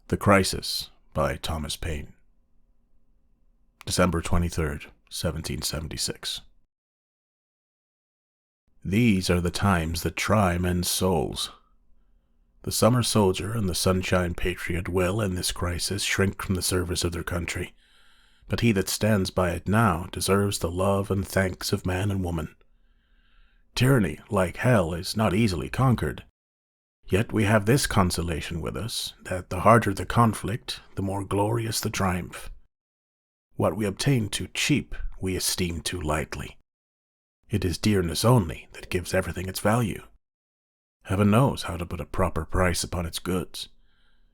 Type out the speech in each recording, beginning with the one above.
The Crisis by Thomas Paine. December 23rd, 1776. These are the times that try men's souls. The summer soldier and the sunshine patriot will, in this crisis, shrink from the service of their country, but he that stands by it now deserves the love and thanks of man and woman. Tyranny, like hell, is not easily conquered. Yet we have this consolation with us, that the harder the conflict, the more glorious the triumph. What we obtain too cheap, we esteem too lightly. It is dearness only that gives everything its value. Heaven knows how to put a proper price upon its goods,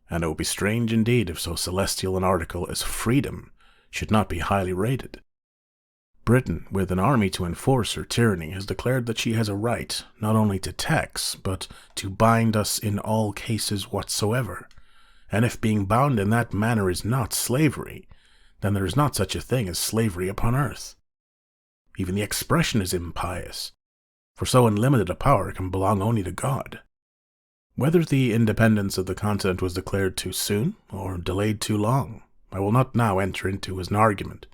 and it would be strange indeed if so celestial an article as freedom should not be highly rated. Britain, with an army to enforce her tyranny, has declared that she has a right not only to tax, but to bind us in all cases whatsoever. And if being bound in that manner is not slavery, then there is not such a thing as slavery upon earth. Even the expression is impious, for so unlimited a power can belong only to God. Whether the independence of the continent was declared too soon, or delayed too long, I will not now enter into as an argument.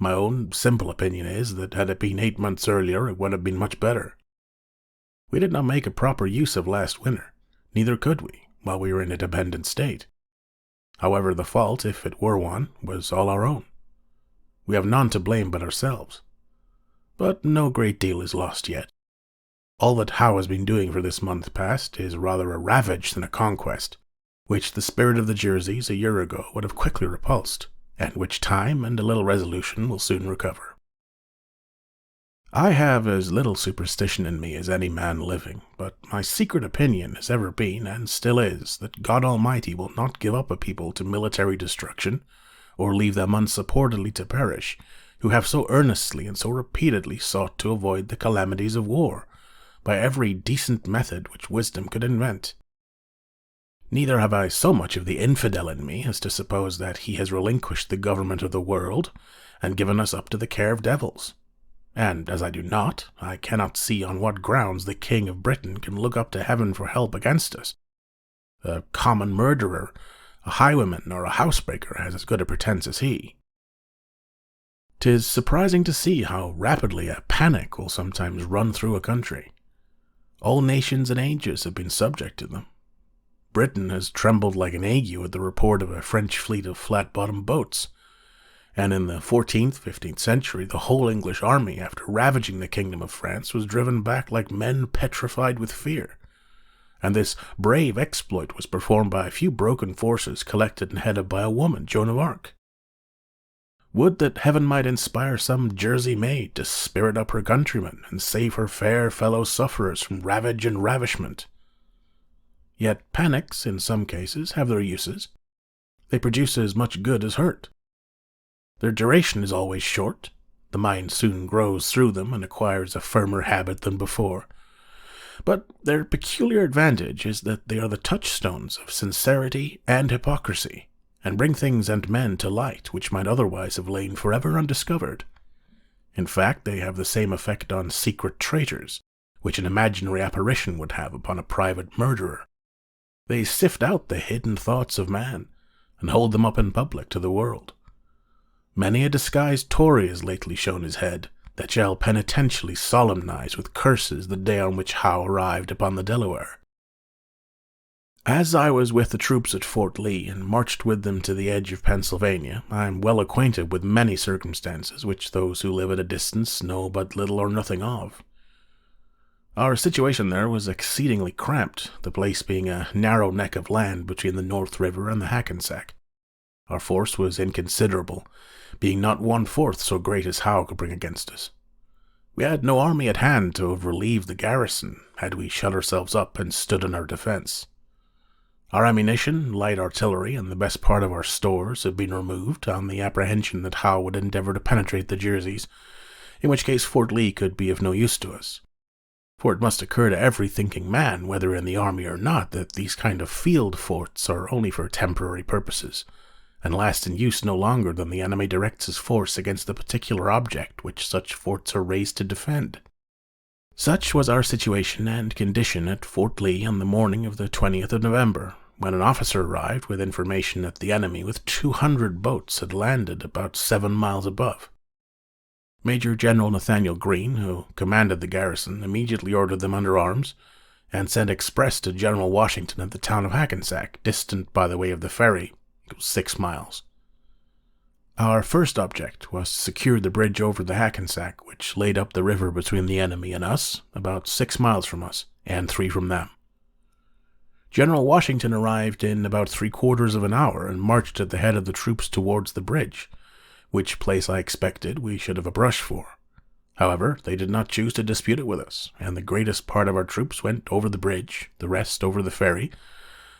My own simple opinion is that had it been 8 months earlier, it would have been much better. We did not make a proper use of last winter, neither could we, while we were in a dependent state. However, the fault, if it were one, was all our own. We have none to blame but ourselves. But no great deal is lost yet. All that Howe has been doing for this month past is rather a ravage than a conquest, which the spirit of the Jerseys a year ago would have quickly repulsed, and which time and a little resolution will soon recover. I have as little superstition in me as any man living, but my secret opinion has ever been, and still is, that God Almighty will not give up a people to military destruction, or leave them unsupportedly to perish, who have so earnestly and so repeatedly sought to avoid the calamities of war, by every decent method which wisdom could invent. Neither have I so much of the infidel in me as to suppose that he has relinquished the government of the world, and given us up to the care of devils. And, as I do not, I cannot see on what grounds the King of Britain can look up to heaven for help against us. A common murderer, a highwayman, or a housebreaker has as good a pretence as he. 'Tis surprising to see how rapidly a panic will sometimes run through a country. All nations and ages have been subject to them. Britain has trembled like an ague at the report of a French fleet of flat-bottomed boats, and in the 14th, 15th century the whole English army, after ravaging the kingdom of France, was driven back like men petrified with fear, and this brave exploit was performed by a few broken forces collected and headed by a woman, Joan of Arc. Would that heaven might inspire some Jersey maid to spirit up her countrymen and save her fair fellow-sufferers from ravage and ravishment. Yet panics, in some cases, have their uses. They produce as much good as hurt. Their duration is always short. The mind soon grows through them and acquires a firmer habit than before. But their peculiar advantage is that they are the touchstones of sincerity and hypocrisy, and bring things and men to light which might otherwise have lain forever undiscovered. In fact, they have the same effect on secret traitors, which an imaginary apparition would have upon a private murderer. They sift out the hidden thoughts of man, and hold them up in public to the world. Many a disguised Tory has lately shown his head, that shall penitentially solemnize with curses the day on which Howe arrived upon the Delaware. As I was with the troops at Fort Lee, and marched with them to the edge of Pennsylvania, I am well acquainted with many circumstances which those who live at a distance know but little or nothing of. Our situation there was exceedingly cramped, the place being a narrow neck of land between the North River and the Hackensack. Our force was inconsiderable, being not 1/4 so great as Howe could bring against us. We had no army at hand to have relieved the garrison, had we shut ourselves up and stood in our defense. Our ammunition, light artillery, and the best part of our stores had been removed on the apprehension that Howe would endeavor to penetrate the Jerseys, in which case Fort Lee could be of no use to us. For it must occur to every thinking man, whether in the army or not, that these kind of field forts are only for temporary purposes, and last in use no longer than the enemy directs his force against the particular object which such forts are raised to defend. Such was our situation and condition at Fort Lee on the morning of the 20th of November, when an officer arrived with information that the enemy with 200 boats had landed about 7 miles above. Major General Nathaniel Greene, who commanded the garrison, immediately ordered them under arms and sent express to General Washington at the town of Hackensack, distant by the way of the ferry 6 miles. Our first object was to secure the bridge over the Hackensack, which laid up the river between the enemy and us, about 6 miles from us, and 3 from them. General Washington arrived in about 3/4 of an hour and marched at the head of the troops towards the bridge, which place I expected we should have a brush for. However, they did not choose to dispute it with us, and the greatest part of our troops went over the bridge, the rest over the ferry,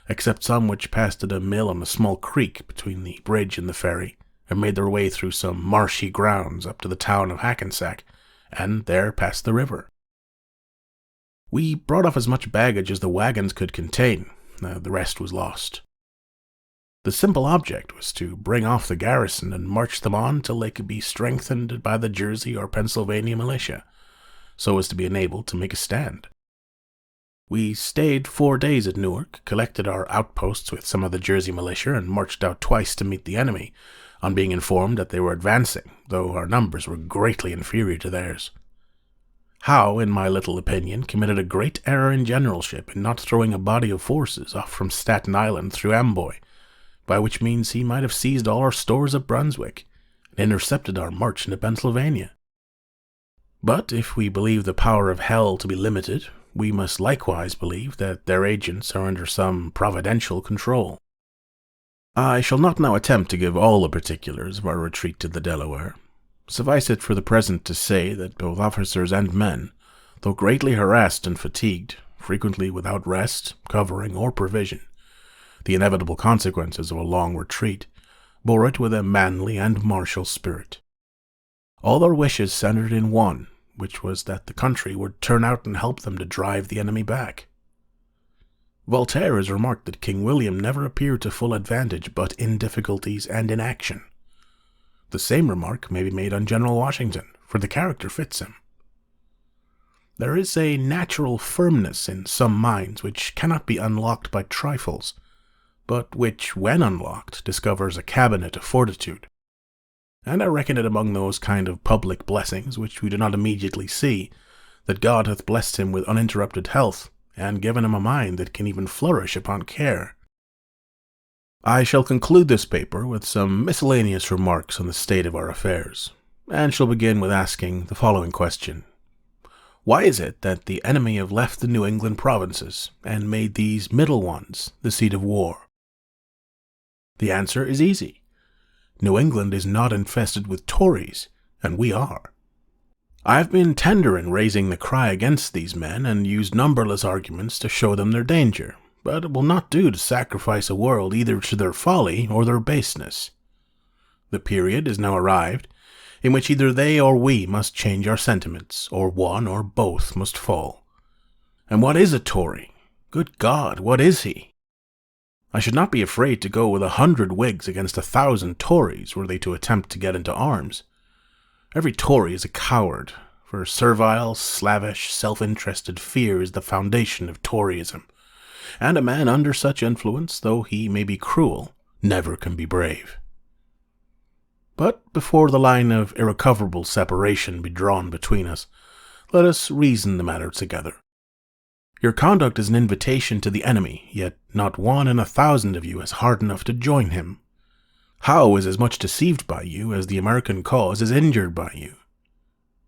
except some which passed at a mill on a small creek between the bridge and the ferry, and made their way through some marshy grounds up to the town of Hackensack, and there past the river. We brought off as much baggage as the wagons could contain. The rest was lost. The simple object was to bring off the garrison and march them on till they could be strengthened by the Jersey or Pennsylvania militia, so as to be enabled to make a stand. We stayed 4 days at Newark, collected our outposts with some of the Jersey militia, and marched out twice to meet the enemy, on being informed that they were advancing, though our numbers were greatly inferior to theirs. Howe, in my little opinion, committed a great error in generalship in not throwing a body of forces off from Staten Island through Amboy, by which means he might have seized all our stores at Brunswick, and intercepted our march into Pennsylvania. But if we believe the power of hell to be limited, we must likewise believe that their agents are under some providential control. I shall not now attempt to give all the particulars of our retreat to the Delaware. Suffice it for the present to say that both officers and men, though greatly harassed and fatigued, frequently without rest, covering, or provision, the inevitable consequences of a long retreat, bore it with a manly and martial spirit. All their wishes centered in one, which was that the country would turn out and help them to drive the enemy back. Voltaire has remarked that King William never appeared to full advantage but in difficulties and in action. The same remark may be made on General Washington, for the character fits him. There is a natural firmness in some minds which cannot be unlocked by trifles, but which, when unlocked, discovers a cabinet of fortitude. And I reckon it among those kind of public blessings which we do not immediately see, that God hath blessed him with uninterrupted health, and given him a mind that can even flourish upon care. I shall conclude this paper with some miscellaneous remarks on the state of our affairs, and shall begin with asking the following question. Why is it that the enemy have left the New England provinces, and made these middle ones the seat of war? The answer is easy. New England is not infested with Tories, and we are. I have been tender in raising the cry against these men, and used numberless arguments to show them their danger, but it will not do to sacrifice a world either to their folly or their baseness. The period is now arrived, in which either they or we must change our sentiments, or one or both must fall. And what is a Tory? Good God, what is he? I should not be afraid to go with 100 Whigs against 1,000 Tories were they to attempt to get into arms. Every Tory is a coward, for servile, slavish, self-interested fear is the foundation of Toryism, and a man under such influence, though he may be cruel, never can be brave. But before the line of irrecoverable separation be drawn between us, let us reason the matter together. Your conduct is an invitation to the enemy, yet not 1 in 1,000 of you is hard enough to join him. Howe is as much deceived by you as the American cause is injured by you.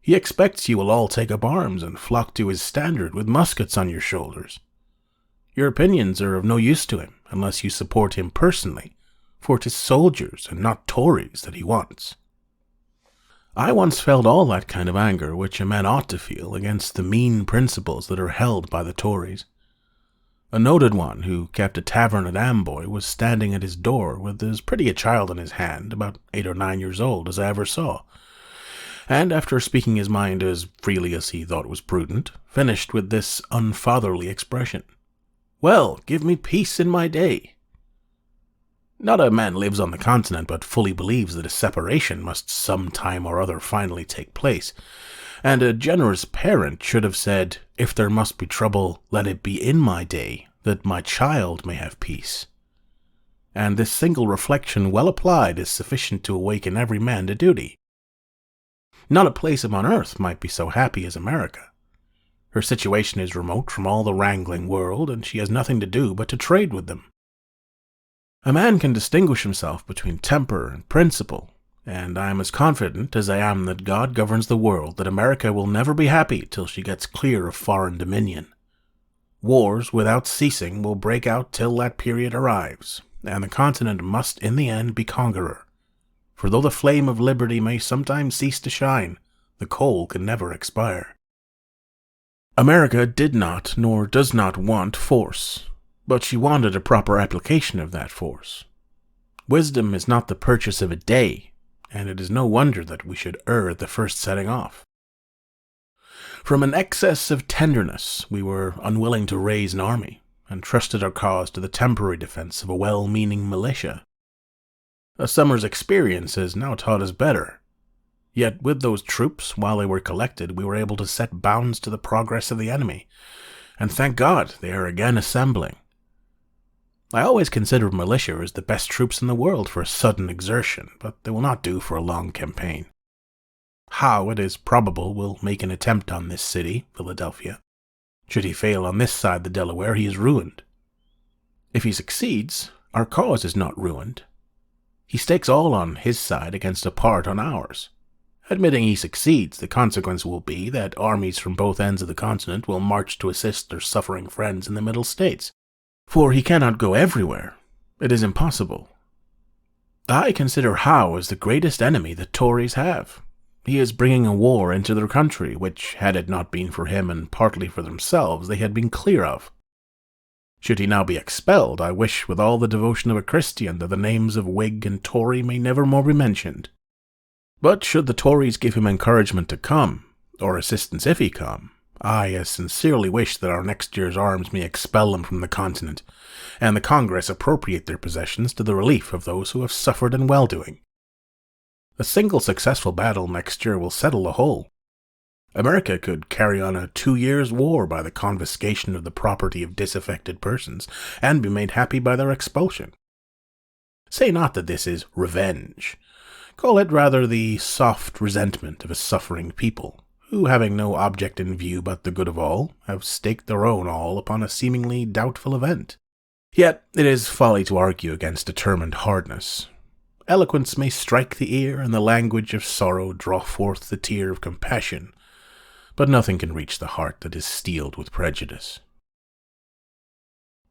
He expects you will all take up arms and flock to his standard with muskets on your shoulders. Your opinions are of no use to him unless you support him personally, for it is soldiers and not Tories that he wants. I once felt all that kind of anger which a man ought to feel against the mean principles that are held by the Tories. A noted one who kept a tavern at Amboy was standing at his door with as pretty a child in his hand, about 8 or 9 years old, as I ever saw, and after speaking his mind as freely as he thought was prudent, finished with this unfatherly expression: "Well, give me peace in my day." Not a man lives on the continent but fully believes that a separation must some time or other finally take place, and a generous parent should have said, "If there must be trouble, let it be in my day, that my child may have peace. And this single reflection, well applied, is sufficient to awaken every man to duty. Not a place upon earth might be so happy as America. Her situation is remote from all the wrangling world, and she has nothing to do but to trade with them. A man can distinguish himself between temper and principle, and I am as confident as I am that God governs the world that America will never be happy till she gets clear of foreign dominion. Wars without ceasing will break out till that period arrives, and the continent must in the end be conqueror. For though the flame of liberty may sometimes cease to shine, the coal can never expire. America did not, nor does not want force, but she wanted a proper application of that force. Wisdom is not the purchase of a day, and it is no wonder that we should err at the first setting off. From an excess of tenderness, we were unwilling to raise an army, and trusted our cause to the temporary defense of a well-meaning militia. A summer's experience has now taught us better. Yet with those troops, while they were collected, we were able to set bounds to the progress of the enemy, and thank God they are again assembling. I always considered militia as the best troops in the world for a sudden exertion, but they will not do for a long campaign. Howe, it is probable, will make an attempt on this city, Philadelphia. Should he fail on this side the Delaware, he is ruined. If he succeeds, our cause is not ruined. He stakes all on his side against a part on ours. Admitting he succeeds, the consequence will be that armies from both ends of the continent will march to assist their suffering friends in the Middle States. For he cannot go everywhere. It is impossible. I consider Howe as the greatest enemy the Tories have. He is bringing a war into their country, which, had it not been for him and partly for themselves, they had been clear of. Should he now be expelled, I wish with all the devotion of a Christian that the names of Whig and Tory may never more be mentioned. But should the Tories give him encouragement to come, or assistance if he come, I as sincerely wish that our next year's arms may expel them from the continent, and the Congress appropriate their possessions to the relief of those who have suffered in well-doing. A single successful battle next year will settle the whole. America could carry on a 2 years' war by the confiscation of the property of disaffected persons, and be made happy by their expulsion. Say not that this is revenge. Call it rather the soft resentment of a suffering people, who, having no object in view but the good of all, have staked their own all upon a seemingly doubtful event. Yet it is folly to argue against determined hardness. Eloquence may strike the ear, and the language of sorrow draw forth the tear of compassion, but nothing can reach the heart that is steeled with prejudice.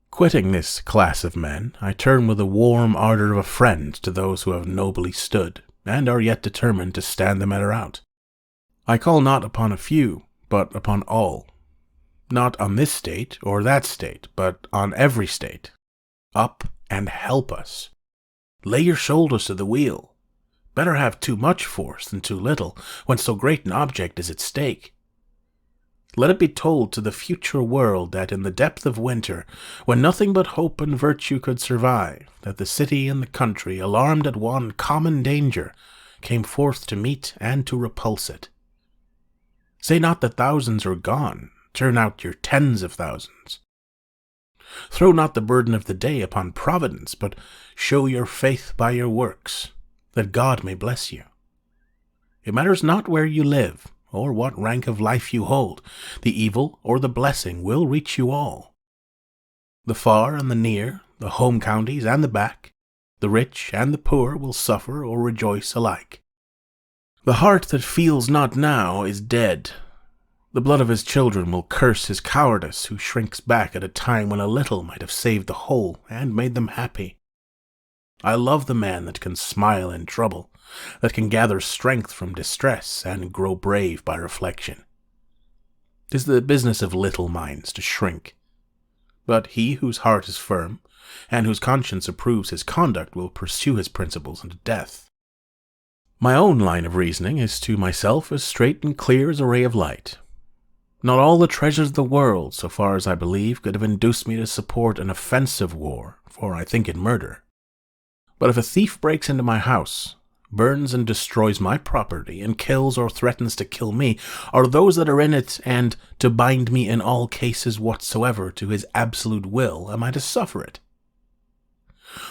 Quitting this class of men, I turn with the warm ardor of a friend to those who have nobly stood, and are yet determined to stand the matter out. I call not upon a few, but upon all. Not on this state or that state, but on every state. Up and help us. Lay your shoulders to the wheel. Better have too much force than too little, when so great an object is at stake. Let it be told to the future world that in the depth of winter, when nothing but hope and virtue could survive, that the city and the country, alarmed at one common danger, came forth to meet and to repulse it. Say not that thousands are gone, turn out your tens of thousands. Throw not the burden of the day upon Providence, but show your faith by your works, that God may bless you. It matters not where you live, or what rank of life you hold, the evil or the blessing will reach you all. The far and the near, the home counties and the back, the rich and the poor will suffer or rejoice alike. The heart that feels not now is dead. The blood of his children will curse his cowardice who shrinks back at a time when a little might have saved the whole and made them happy. I love the man that can smile in trouble, that can gather strength from distress and grow brave by reflection. 'Tis the business of little minds to shrink. But he whose heart is firm, and whose conscience approves his conduct, will pursue his principles unto death. My own line of reasoning is to myself as straight and clear as a ray of light. Not all the treasures of the world, so far as I believe, could have induced me to support an offensive war, for I think it murder. But if a thief breaks into my house, burns and destroys my property, and kills or threatens to kill me, or those that are in it, and to bind me in all cases whatsoever to his absolute will, am I to suffer it?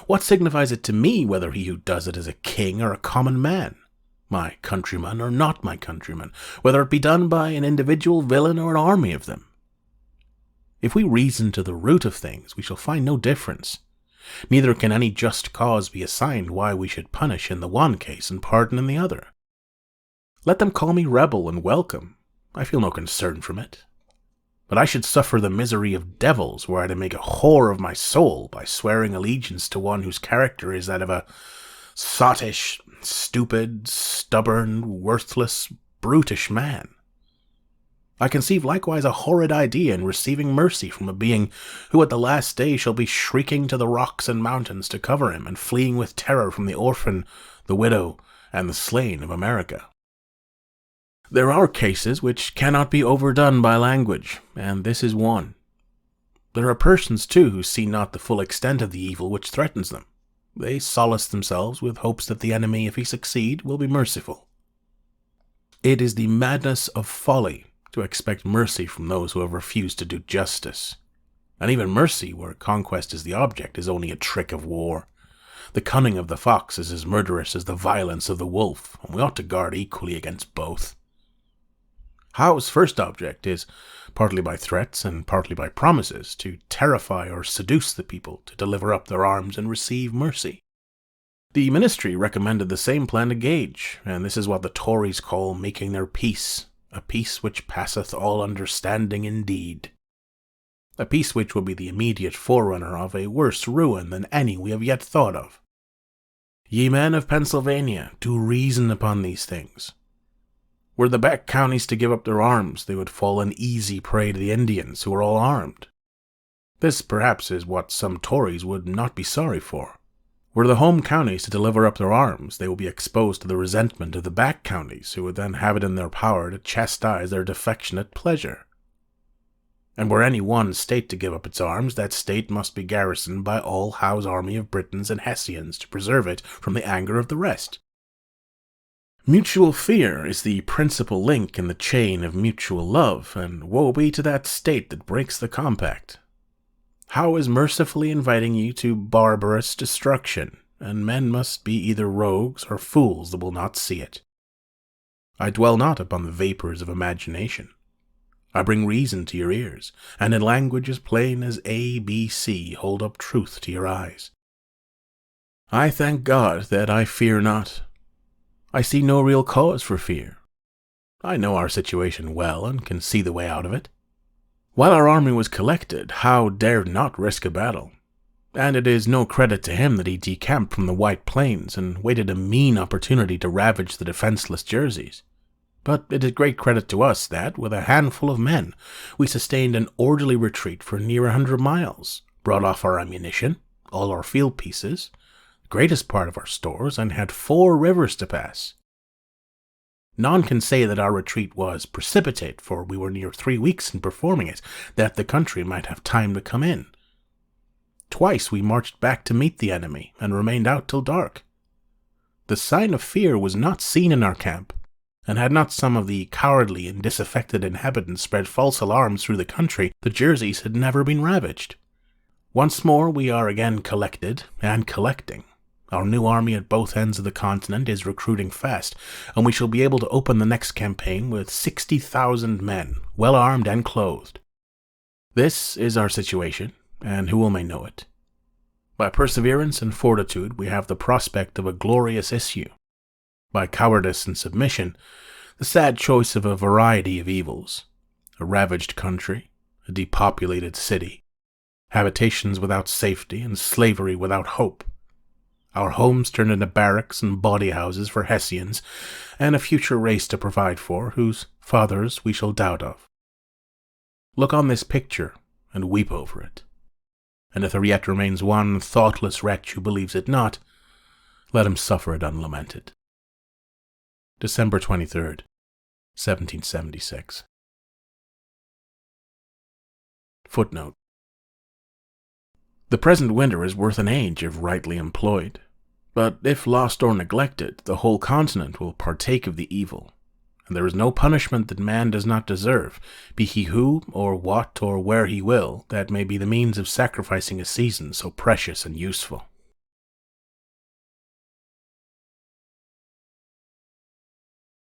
What signifies it to me whether he who does it is a king or a common man, my countryman or not my countryman, whether it be done by an individual villain or an army of them? If we reason to the root of things, we shall find no difference. Neither can any just cause be assigned why we should punish in the one case and pardon in the other. Let them call me rebel and welcome. I feel no concern from it. But I should suffer the misery of devils were I to make a whore of my soul by swearing allegiance to one whose character is that of a sottish, stupid, stubborn, worthless, brutish man. I conceive likewise a horrid idea in receiving mercy from a being who at the last day shall be shrieking to the rocks and mountains to cover him, and fleeing with terror from the orphan, the widow, and the slain of America. There are cases which cannot be overdone by language, and this is one. There are persons, too, who see not the full extent of the evil which threatens them. They solace themselves with hopes that the enemy, if he succeed, will be merciful. It is the madness of folly to expect mercy from those who have refused to do justice. And even mercy, where conquest is the object, is only a trick of war. The cunning of the fox is as murderous as the violence of the wolf, and we ought to guard equally against both. Howe's first object is, partly by threats and partly by promises, to terrify or seduce the people to deliver up their arms and receive mercy. The ministry recommended the same plan to Gage, and this is what the Tories call making their peace, a peace which passeth all understanding indeed. A peace which will be the immediate forerunner of a worse ruin than any we have yet thought of. Ye men of Pennsylvania, do reason upon these things. Were the back counties to give up their arms, they would fall an easy prey to the Indians, who are all armed. This, perhaps, is what some Tories would not be sorry for. Were the home counties to deliver up their arms, they will be exposed to the resentment of the back counties, who would then have it in their power to chastise their defection at pleasure. And were any one state to give up its arms, that state must be garrisoned by all Howe's army of Britons and Hessians to preserve it from the anger of the rest. Mutual fear is the principal link in the chain of mutual love, and woe be to that state that breaks the compact. Howe is mercifully inviting you to barbarous destruction, and men must be either rogues or fools that will not see it. I dwell not upon the vapors of imagination. I bring reason to your ears, and in language as plain as A, B, C hold up truth to your eyes. I thank God that I fear not. I see no real cause for fear. I know our situation well, and can see the way out of it. While our army was collected, Howe dared not risk a battle, and it is no credit to him that he decamped from the White Plains and waited a mean opportunity to ravage the defenseless Jerseys. But it is great credit to us that, with a handful of men, we sustained an orderly retreat for near 100 miles, brought off our ammunition, all our field pieces, the greatest part of our stores, and had 4 rivers to pass. None can say that our retreat was precipitate, for we were near 3 weeks in performing it, that the country might have time to come in. Twice we marched back to meet the enemy, and remained out till dark. The sign of fear was not seen in our camp, and had not some of the cowardly and disaffected inhabitants spread false alarms through the country, the Jerseys had never been ravaged. Once more we are again collected, and collecting. Our new army at both ends of the continent is recruiting fast, and we shall be able to open the next campaign with 60,000 men, well armed and clothed. This is our situation, and who may know it? By perseverance and fortitude we have the prospect of a glorious issue. By cowardice and submission, the sad choice of a variety of evils: a ravaged country, a depopulated city, habitations without safety, and slavery without hope. Our homes turned into barracks and bawdy houses for Hessians, and a future race to provide for, whose fathers we shall doubt of. Look on this picture, and weep over it. And if there yet remains one thoughtless wretch who believes it not, let him suffer it unlamented. December 23rd, 1776. Footnote. The present winter is worth an age if rightly employed. But if lost or neglected, the whole continent will partake of the evil, and there is no punishment that man does not deserve, be he who, or what, or where he will, that may be the means of sacrificing a season so precious and useful.